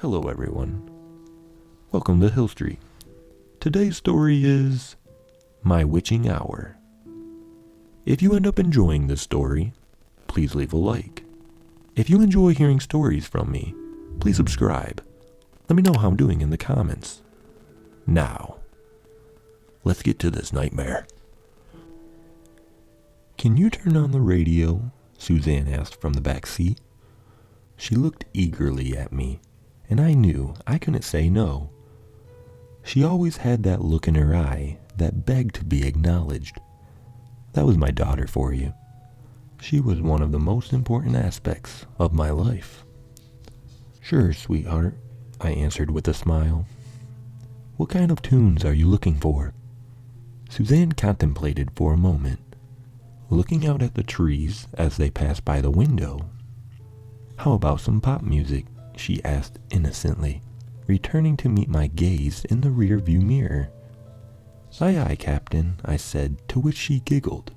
Hello everyone. Welcome to Hill Street. Today's story is My Witching Hour. If you end up enjoying this story, please leave a like. If you enjoy hearing stories from me, please subscribe. Let me know how I'm doing in the comments. Now, let's get to this nightmare. Can you turn on the radio? Suzanne asked from the back seat. She looked eagerly at me, and I knew I couldn't say no. She always had that look in her eye that begged to be acknowledged. That was my daughter for you. She was one of the most important aspects of my life. Sure, sweetheart, I answered with a smile. What kind of tunes are you looking for? Suzanne contemplated for a moment, looking out at the trees as they passed by the window. How about some pop music? She asked innocently, returning to meet my gaze in the rear-view mirror. Aye, aye, Captain, I said, to which she giggled.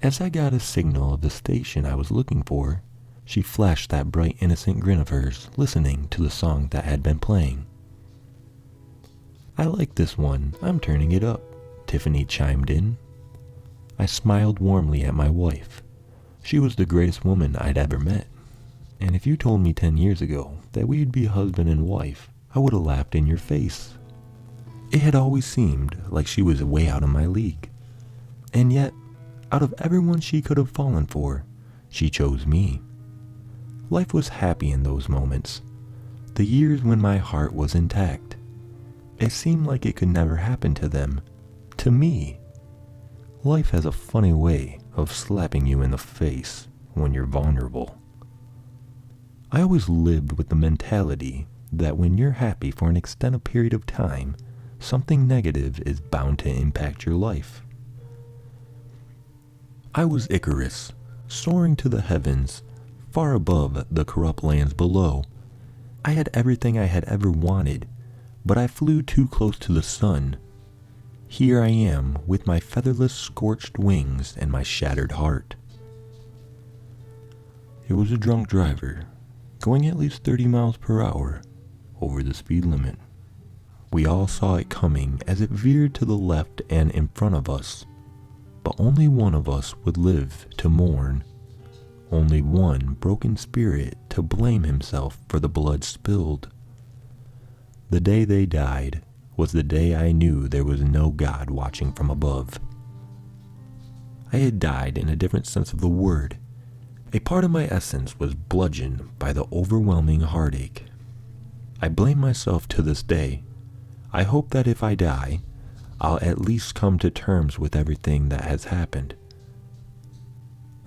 As I got a signal of the station I was looking for, she flashed that bright, innocent grin of hers, listening to the song that had been playing. I like this one. I'm turning it up, Tiffany chimed in. I smiled warmly at my wife. She was the greatest woman I'd ever met. And if you told me 10 years ago that we'd be husband and wife, I would have laughed in your face. It had always seemed like she was way out of my league. And yet, out of everyone she could have fallen for, she chose me. Life was happy in those moments, the years when my heart was intact. It seemed like it could never happen to them, to me. Life has a funny way of slapping you in the face when you're vulnerable. I always lived with the mentality that when you're happy for an extended period of time, something negative is bound to impact your life. I was Icarus, soaring to the heavens, far above the corrupt lands below. I had everything I had ever wanted, but I flew too close to the sun. Here I am, with my featherless, scorched wings and my shattered heart. It was a drunk driver, going at least 30 miles per hour, over the speed limit. We all saw it coming as it veered to the left and in front of us, but only one of us would live to mourn. Only one broken spirit to blame himself for the blood spilled. The day they died was the day I knew there was no God watching from above. I had died in a different sense of the word. A part of my essence was bludgeoned by the overwhelming heartache. I blame myself to this day. I hope that if I die, I'll at least come to terms with everything that has happened.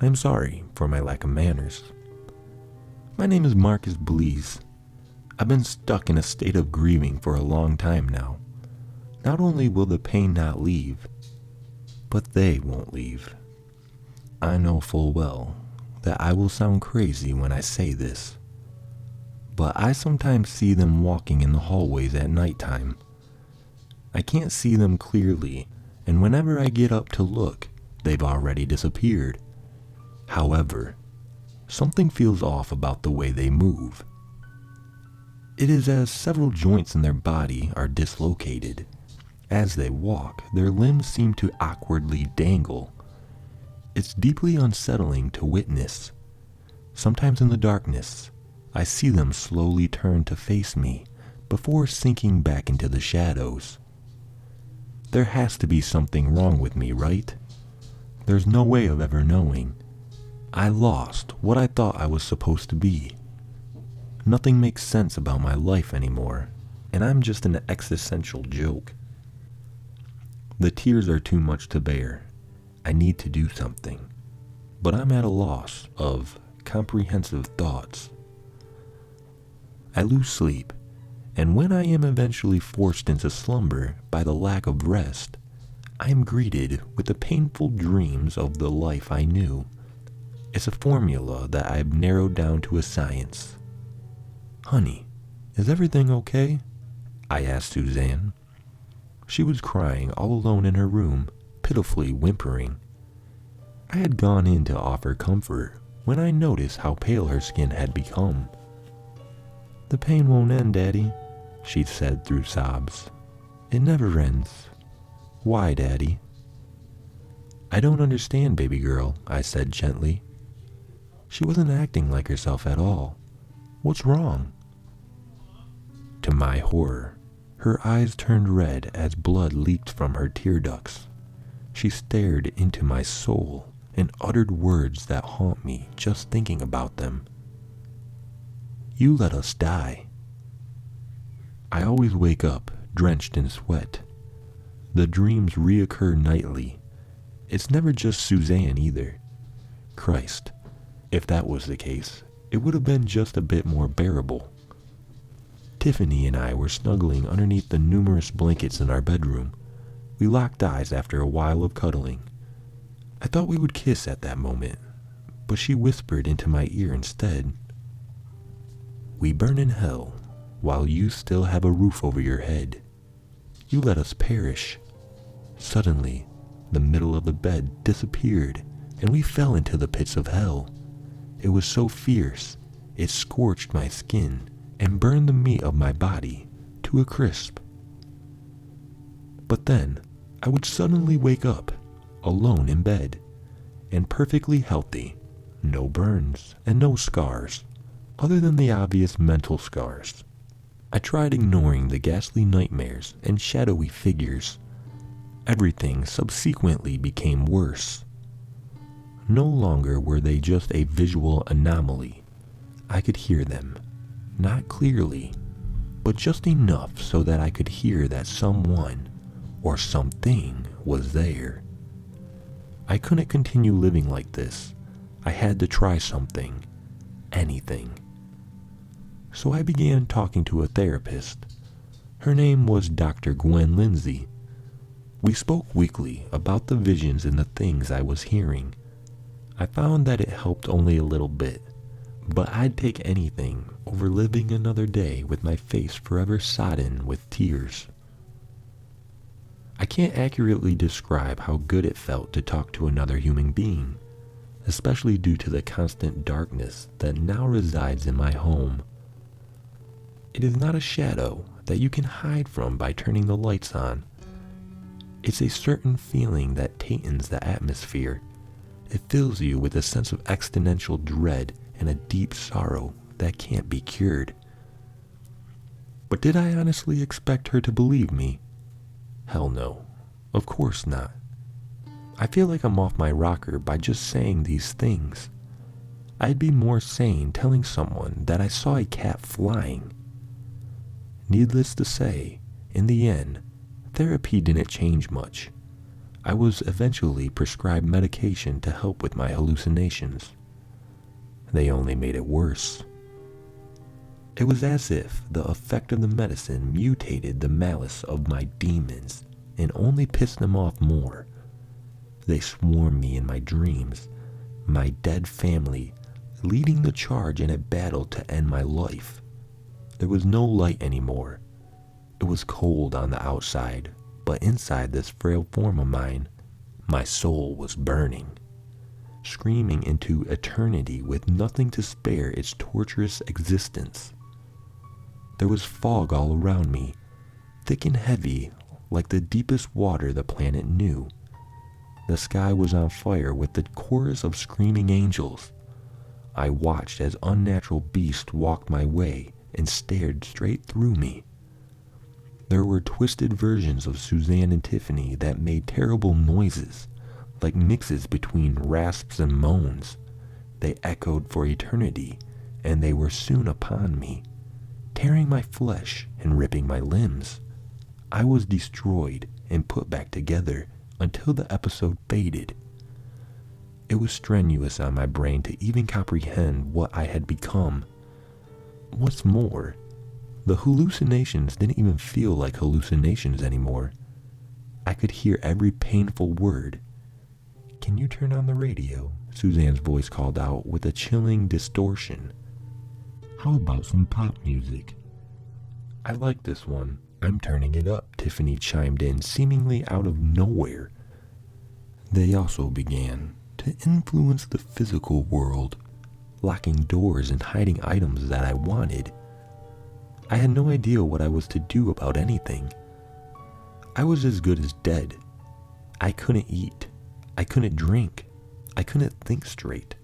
I'm sorry for my lack of manners. My name is Marcus Blease. I've been stuck in a state of grieving for a long time now. Not only will the pain not leave, but they won't leave. I know full well that I will sound crazy when I say this, but I sometimes see them walking in the hallways at nighttime. I can't see them clearly, and whenever I get up to look, they've already disappeared. However, something feels off about the way they move. It is as several joints in their body are dislocated. As they walk, their limbs seem to awkwardly dangle. It's deeply unsettling to witness. Sometimes in the darkness, I see them slowly turn to face me before sinking back into the shadows. There has to be something wrong with me, right? There's no way of ever knowing. I lost what I thought I was supposed to be. Nothing makes sense about my life anymore, and I'm just an existential joke. The tears are too much to bear. I need to do something, but I'm at a loss of comprehensive thoughts. I lose sleep, and when I am eventually forced into slumber by the lack of rest, I am greeted with the painful dreams of the life I knew. It's a formula that I've narrowed down to a science. Honey, is everything okay? I asked Suzanne. She was crying all alone in her room, pitifully whimpering. I had gone in to offer comfort when I noticed how pale her skin had become. "The pain won't end, Daddy," she said through sobs. "It never ends. Why, Daddy?" "I don't understand, baby girl," I said gently. She wasn't acting like herself at all. What's wrong? To my horror, her eyes turned red as blood leaked from her tear ducts. She stared into my soul and uttered words that haunt me just thinking about them. "You let us die." I always wake up drenched in sweat. The dreams reoccur nightly. It's never just Suzanne either. Christ, if that was the case, it would have been just a bit more bearable. Tiffany and I were snuggling underneath the numerous blankets in our bedroom. We locked eyes after a while of cuddling. I thought we would kiss at that moment, but she whispered into my ear instead. "We burn in hell while you still have a roof over your head. You let us perish." Suddenly, the middle of the bed disappeared, and we fell into the pits of hell. It was so fierce, it scorched my skin and burned the meat of my body to a crisp. But then, I would suddenly wake up, alone in bed, and perfectly healthy, no burns and no scars, other than the obvious mental scars. I tried ignoring the ghastly nightmares and shadowy figures. Everything subsequently became worse. No longer were they just a visual anomaly. I could hear them, not clearly, but just enough so that I could hear that someone or something was there. I couldn't continue living like this. I had to try something, anything. So I began talking to a therapist. Her name was Dr. Gwen Lindsay. We spoke weekly about the visions and the things I was hearing. I found that it helped only a little bit, but I'd take anything over living another day with my face forever sodden with tears. I can't accurately describe how good it felt to talk to another human being, especially due to the constant darkness that now resides in my home. It is not a shadow that you can hide from by turning the lights on. It's a certain feeling that tightens the atmosphere. It fills you with a sense of existential dread and a deep sorrow that can't be cured. But did I honestly expect her to believe me? Hell no, of course not. I feel like I'm off my rocker by just saying these things. I'd be more sane telling someone that I saw a cat flying. Needless to say, in the end, therapy didn't change much. I was eventually prescribed medication to help with my hallucinations. They only made it worse. It was as if the effect of the medicine mutated the malice of my demons and only pissed them off more. They swarmed me in my dreams, my dead family, leading the charge in a battle to end my life. There was no light anymore. It was cold on the outside, but inside this frail form of mine, my soul was burning, screaming into eternity with nothing to spare its torturous existence. There was fog all around me, thick and heavy like the deepest water the planet knew. The sky was on fire with the chorus of screaming angels. I watched as unnatural beasts walked my way and stared straight through me. There were twisted versions of Suzanne and Tiffany that made terrible noises, like mixes between rasps and moans. They echoed for eternity, and they were soon upon me, tearing my flesh and ripping my limbs. I was destroyed and put back together until the episode faded. It was strenuous on my brain to even comprehend what I had become. What's more, the hallucinations didn't even feel like hallucinations anymore. I could hear every painful word. "Can you turn on the radio?" Suzanne's voice called out with a chilling distortion. "How about some pop music?" "I like this one. I'm turning it up," Tiffany chimed in, seemingly out of nowhere. They also began to influence the physical world, locking doors and hiding items that I wanted. I had no idea what I was to do about anything. I was as good as dead. I couldn't eat. I couldn't drink. I couldn't think straight.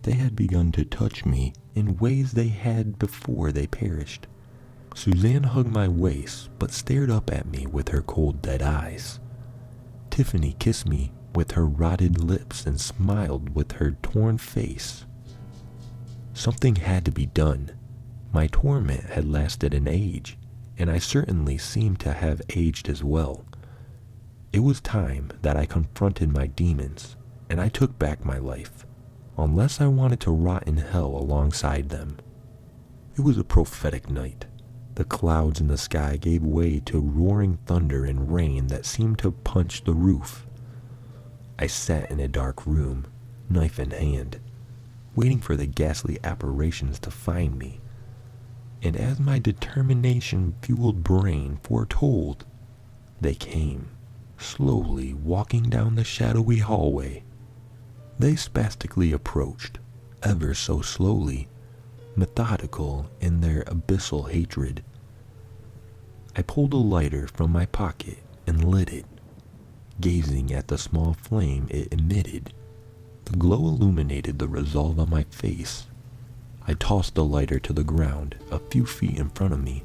They had begun to touch me in ways they had before they perished. Suzanne hugged my waist but stared up at me with her cold dead eyes. Tiffany kissed me with her rotted lips and smiled with her torn face. Something had to be done. My torment had lasted an age, and I certainly seemed to have aged as well. It was time that I confronted my demons, and I took back my life, unless I wanted to rot in hell alongside them. It was a prophetic night. The clouds in the sky gave way to roaring thunder and rain that seemed to punch the roof. I sat in a dark room, knife in hand, waiting for the ghastly apparitions to find me. And as my determination-fueled brain foretold, they came, slowly walking down the shadowy hallway. They spastically approached, ever so slowly, methodical in their abyssal hatred. I pulled a lighter from my pocket and lit it, gazing at the small flame it emitted. The glow illuminated the resolve on my face. I tossed the lighter to the ground a few feet in front of me.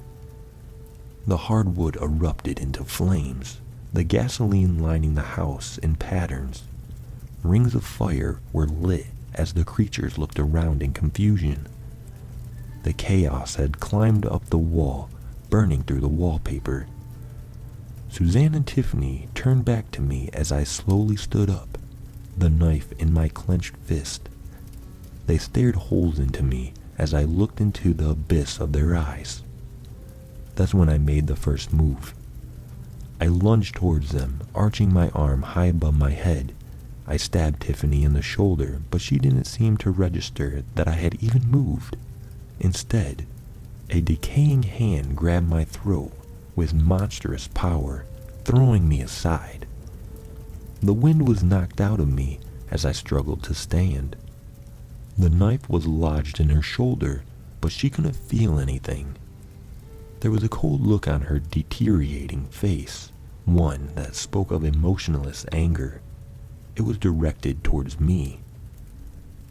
The hardwood erupted into flames, the gasoline lining the house in patterns. Rings of fire were lit as the creatures looked around in confusion. The chaos had climbed up the wall, burning through the wallpaper. Suzanne and Tiffany turned back to me as I slowly stood up, the knife in my clenched fist. They stared holes into me as I looked into the abyss of their eyes. That's when I made the first move. I lunged towards them, arching my arm high above my head. I stabbed Tiffany in the shoulder, but she didn't seem to register that I had even moved. Instead, a decaying hand grabbed my throat with monstrous power, throwing me aside. The wind was knocked out of me as I struggled to stand. The knife was lodged in her shoulder, but she couldn't feel anything. There was a cold look on her deteriorating face, one that spoke of emotionless anger. It was directed towards me.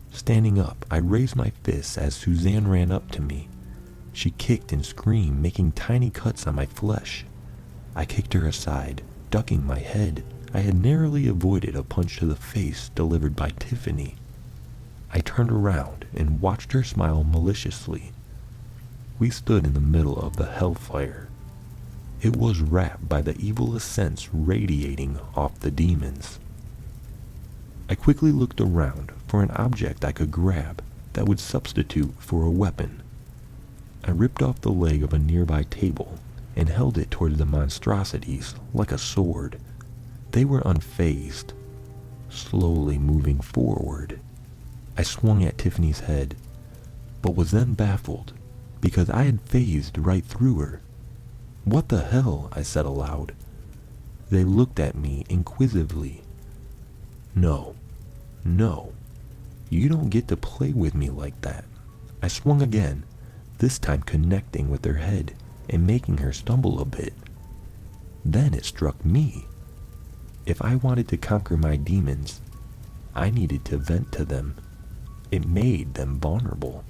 Standing up, I raised my fists as Suzanne ran up to me. She kicked and screamed, making tiny cuts on my flesh. I kicked her aside, ducking my head. I had narrowly avoided a punch to the face delivered by Tiffany. I turned around and watched her smile maliciously. We stood in the middle of the hellfire. It was wrapped by the evil scents radiating off the demons. I quickly looked around for an object I could grab that would substitute for a weapon. I ripped off the leg of a nearby table and held it towards the monstrosities like a sword. They were unfazed, slowly moving forward. I swung at Tiffany's head, but was then baffled because I had phased right through her. "What the hell?" I said aloud. They looked at me inquisitively. No, you don't get to play with me like that. I swung again, this time connecting with her head and making her stumble a bit. Then it struck me. If I wanted to conquer my demons, I needed to vent to them. It made them vulnerable.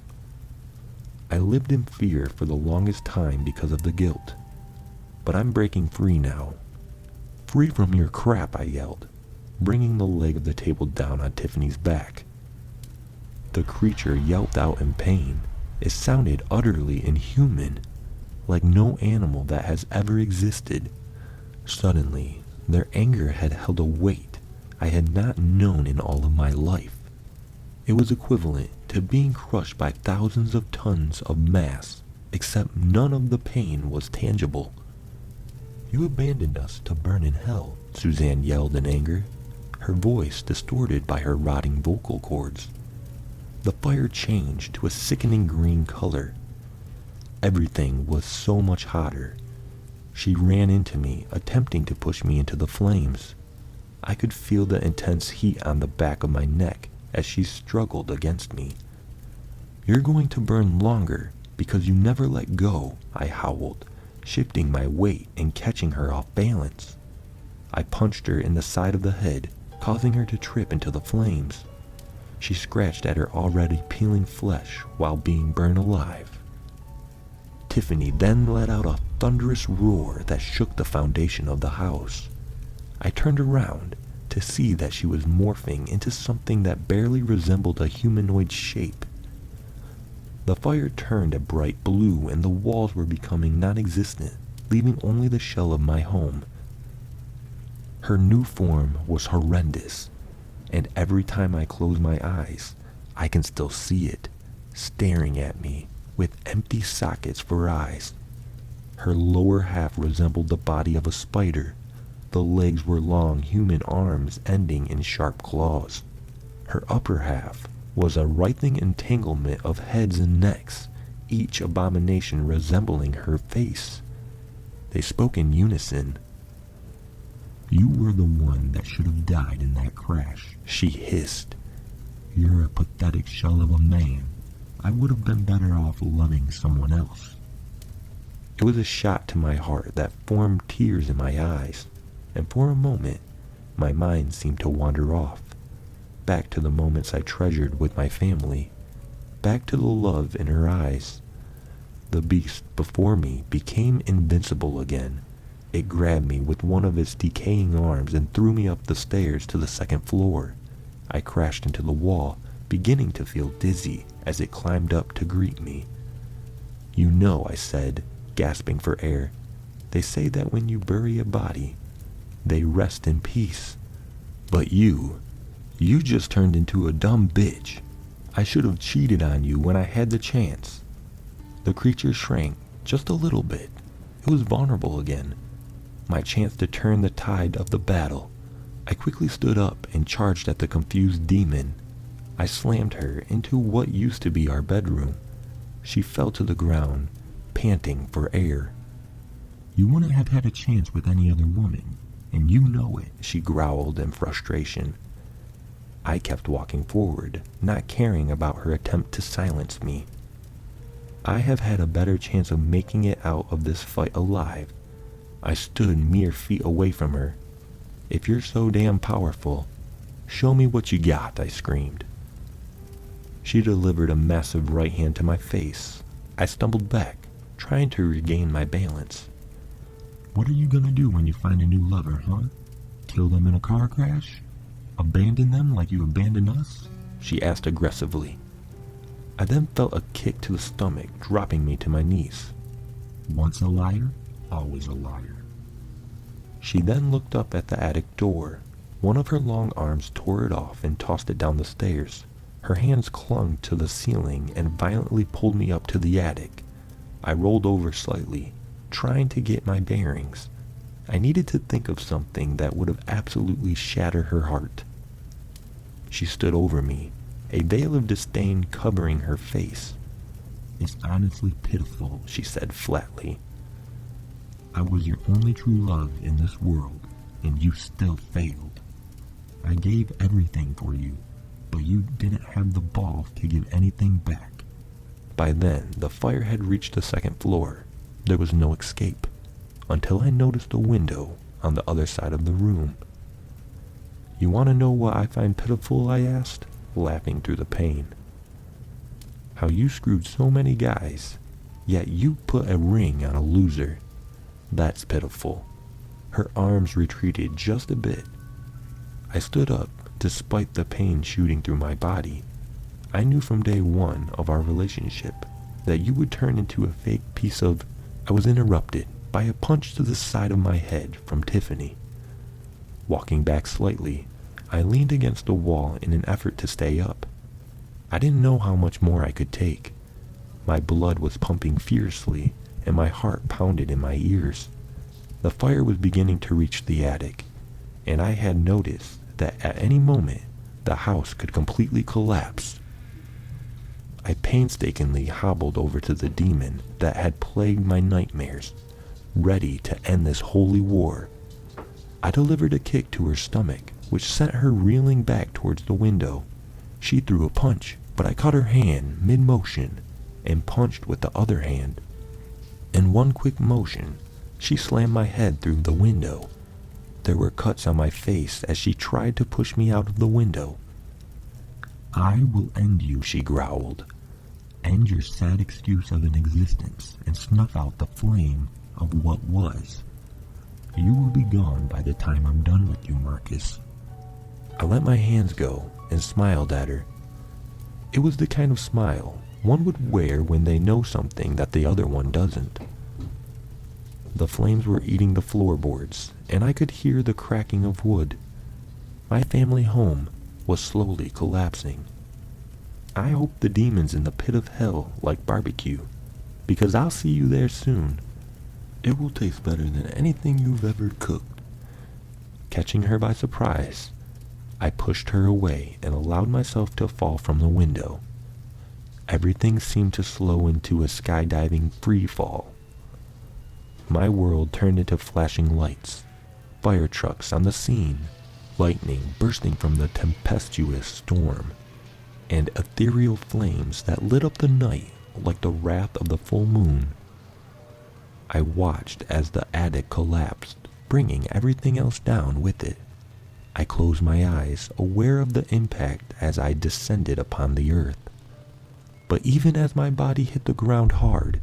I lived in fear for the longest time because of the guilt. But I'm breaking free now. "Free from your crap," I yelled, bringing the leg of the table down on Tiffany's back. The creature yelped out in pain. It sounded utterly inhuman, like no animal that has ever existed. Suddenly, their anger had held a weight I had not known in all of my life. It was equivalent to being crushed by thousands of tons of mass, except none of the pain was tangible. "You abandoned us to burn in hell," Suzanne yelled in anger, her voice distorted by her rotting vocal cords. The fire changed to a sickening green color. Everything was so much hotter. She ran into me, attempting to push me into the flames. I could feel the intense heat on the back of my neck as she struggled against me. "You're going to burn longer. Because you never let go, I howled, shifting my weight and catching her off balance. I punched her in the side of the head, causing her to trip into the flames. She scratched at her already peeling flesh while being burned alive. Tiffany then let out a thunderous roar that shook the foundation of the house. I turned around to see that she was morphing into something that barely resembled a humanoid shape. The fire turned a bright blue and the walls were becoming non-existent, leaving only the shell of my home. Her new form was horrendous, and every time I close my eyes, I can still see it, staring at me with empty sockets for eyes. Her lower half resembled the body of a spider. The legs were long human arms ending in sharp claws. Her upper half was a writhing entanglement of heads and necks, each abomination resembling her face. They spoke in unison. "You were the one that should have died in that crash," she hissed. "You're a pathetic shell of a man. I would have been better off loving someone else." It was a shot to my heart that formed tears in my eyes, and for a moment, my mind seemed to wander off, back to the moments I treasured with my family, back to the love in her eyes. The beast before me became invincible again. It grabbed me with one of its decaying arms and threw me up the stairs to the second floor. I crashed into the wall, beginning to feel dizzy as it climbed up to greet me. "You know," I said, gasping for air, "they say that when you bury a body, they rest in peace. But you just turned into a dumb bitch. I should have cheated on you when I had the chance." The creature shrank just a little bit. It was vulnerable again. My chance to turn the tide of the battle. I quickly stood up and charged at the confused demon. I slammed her into what used to be our bedroom. She fell to the ground, panting for air. "You wouldn't have had a chance with any other woman, and you know it," she growled in frustration. I kept walking forward, not caring about her attempt to silence me. I have had a better chance of making it out of this fight alive. I stood mere feet away from her. "If you're so damn powerful, show me what you got," I screamed. She delivered a massive right hand to my face. I stumbled back, trying to regain my balance. "What are you gonna do when you find a new lover, huh? Kill them in a car crash? Abandon them like you abandoned us?" she asked aggressively. I then felt a kick to the stomach, dropping me to my knees. "Once a liar, always a liar." She then looked up at the attic door. One of her long arms tore it off and tossed it down the stairs. Her hands clung to the ceiling and violently pulled me up to the attic. I rolled over slightly, trying to get my bearings. I needed to think of something that would have absolutely shattered her heart. She stood over me, a veil of disdain covering her face. "It's honestly pitiful," she said flatly. "I was your only true love in this world, and you still failed. I gave everything for you, but you didn't have the balls to give anything back." By then, the fire had reached the second floor. There was no escape, until I noticed a window on the other side of the room. "You want to know what I find pitiful?" I asked, laughing through the pain. "How you screwed so many guys, yet you put a ring on a loser. That's pitiful." Her arms retreated just a bit. I stood up, despite the pain shooting through my body. I knew from day one of our relationship that you would turn into a fake piece of... I was interrupted by a punch to the side of my head from Tiffany. Walking back slightly, I leaned against the wall in an effort to stay up. I didn't know how much more I could take. My blood was pumping fiercely, and my heart pounded in my ears. The fire was beginning to reach the attic, and I had noticed that at any moment the house could completely collapse. I painstakingly hobbled over to the demon that had plagued my nightmares, ready to end this holy war. I delivered a kick to her stomach, which sent her reeling back towards the window. She threw a punch, but I caught her hand mid-motion and punched with the other hand. In one quick motion, she slammed my head through the window. There were cuts on my face as she tried to push me out of the window. "I will end you," she growled. "End your sad excuse of an existence and snuff out the flame of what was. You will be gone by the time I'm done with you, Marcus." I let my hands go and smiled at her. It was the kind of smile one would wear when they know something that the other one doesn't. The flames were eating the floorboards, and I could hear the cracking of wood. My family home was slowly collapsing. I hope the demons in the pit of hell like barbecue, because I'll see you there soon. It will taste better than anything you've ever cooked. Catching her by surprise, I pushed her away and allowed myself to fall from the window. Everything seemed to slow into a skydiving free fall. My world turned into flashing lights, fire trucks on the scene, lightning bursting from the tempestuous storm, and ethereal flames that lit up the night like the wrath of the full moon. I watched as the attic collapsed, bringing everything else down with it. I closed my eyes, aware of the impact as I descended upon the earth. But even as my body hit the ground hard,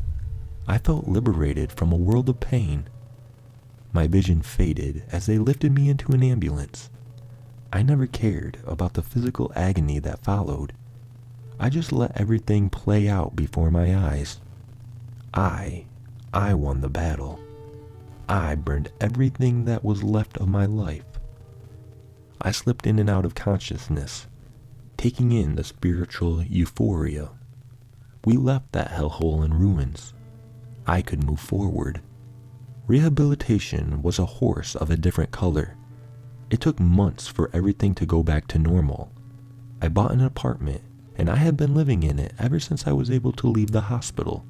I felt liberated from a world of pain. My vision faded as they lifted me into an ambulance. I never cared about the physical agony that followed. I just let everything play out before my eyes. I won the battle. I burned everything that was left of my life. I slipped in and out of consciousness, taking in the spiritual euphoria. We left that hellhole in ruins. I could move forward. Rehabilitation was a horse of a different color. It took months for everything to go back to normal. I bought an apartment, and I had been living in it ever since I was able to leave the hospital.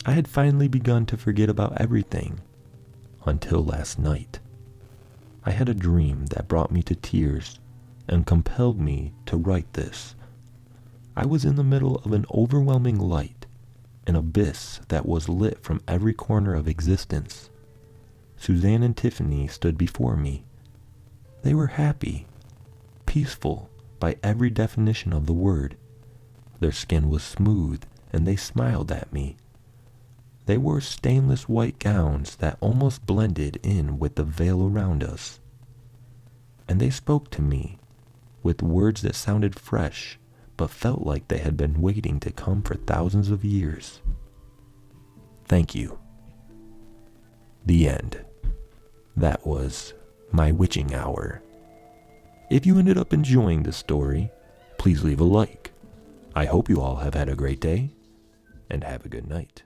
I had finally begun to forget about everything, until last night. I had a dream that brought me to tears and compelled me to write this. I was in the middle of an overwhelming light, an abyss that was lit from every corner of existence. Suzanne and Tiffany stood before me. They were happy, peaceful by every definition of the word. Their skin was smooth, and they smiled at me. They wore stainless white gowns that almost blended in with the veil around us. And they spoke to me with words that sounded fresh, but felt like they had been waiting to come for thousands of years. Thank you. The end. That was my witching hour. If you ended up enjoying this story, please leave a like. I hope you all have had a great day, and have a good night.